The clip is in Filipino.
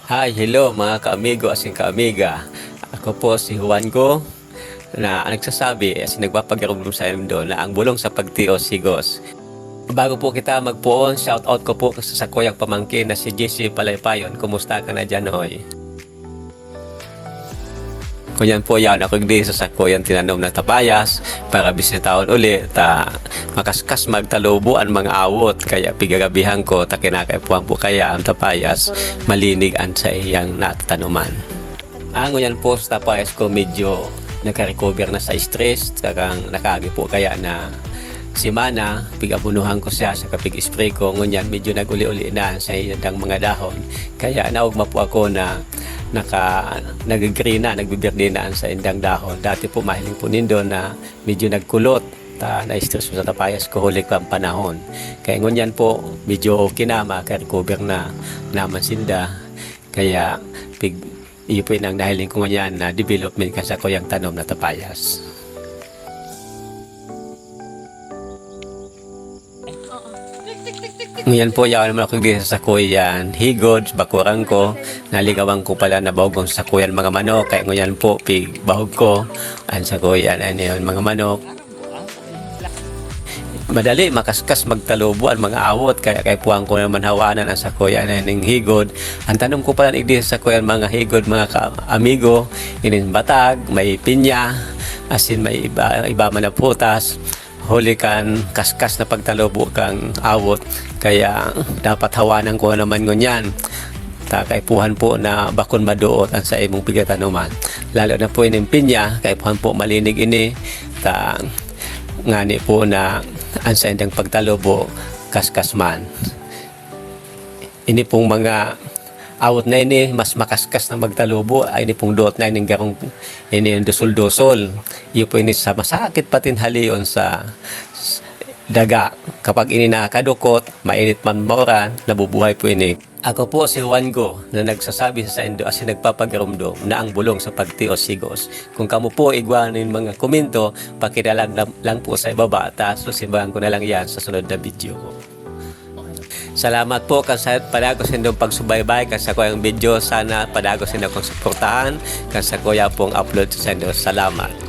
Hi, hello mga kaamigo at kaamiga. Ako po si Juan Go na nagsasabi at nagpapagarugong sa mundo na ang bulong sa pagtios sigos. Bago po kita magpuon, shoutout ko po sa kuyang pamangkin na si JC Palaypayon. Kumusta ka na dyan, hoy? Kunyan po yan, ako hindi sa kuyan tinanom na tapayas para bisitaon ulit makaskas magtalubuan mga awot kaya pigagabihan ko takinakaipuan po kaya ang tapayas malinig an sa iyang natatanuman. Ang yan po sa tapayas ko medyo nagka-recover na sa stress kakang nakagi po kaya na simana, pigabunuhan ko siya sa kapig-spray ko, ngunyan medyo naguli-uli na sa iyang mga dahon. Kaya naugma po ako na nag-green na, nagbibirdi na sa indang dahon. Dati po mahiling po nindo na medyo nagkulot, na-stress po sa tapayas ko huli pang panahon. Kaya ngunyan po, medyo okay na, maka-recover na naman sinda. Kaya iyo po yung nahiling ko ngunyan na development kasi ko yung tanom na tapayas. Ngayon po yawan naman ako sa sakuyan, higod, bakurang ko, naligawan ko pala na bahog sa sakuyan mga manok, kaya ngayon po bahog ko, ang sakuyan, yun, mga manok. Madali, makaskas magtalubuan, mga awot, kaya puwang ko naman hawanan ang sakuyan ng higod. Ang tanong ko pala igdi sa sakuyan, mga higod, mga amigo, inin batag, may pinya, asin may iba man na putas, huli kan kaskas na pagtalubo kang awot kaya dapat hawanan ko naman ngunyan kaipuhan po na bakon maduot ang sa imong pigatanuman lalo na po ining pinya kaipuhan po malinig ini ngani po na ang sa indang pagtalubo kaskas man ini pong mga awot na ini mas makaskas na magtalubo ay ini pong duot na ining garong ini dusol-dusol iyo po ini sa masakit patin halion sa daga kapag ini nakadukot mainit man mauran nabubuhay po ini. Ako po si Juan Go na nagsasabi sa indo as nagpapagarumdom na ang bulong sa pagtios sigos. Kung kamo po igwanin mga komento pakidalag lang po sa ibaba at susimbahan ko na lang yan sa sunod na video ko. Salamat po kasi padagos indong pagsubaybay kasi ko yung video. Sana padagos indong kong suportahan kasi ko yung pong upload sa inyo. Salamat.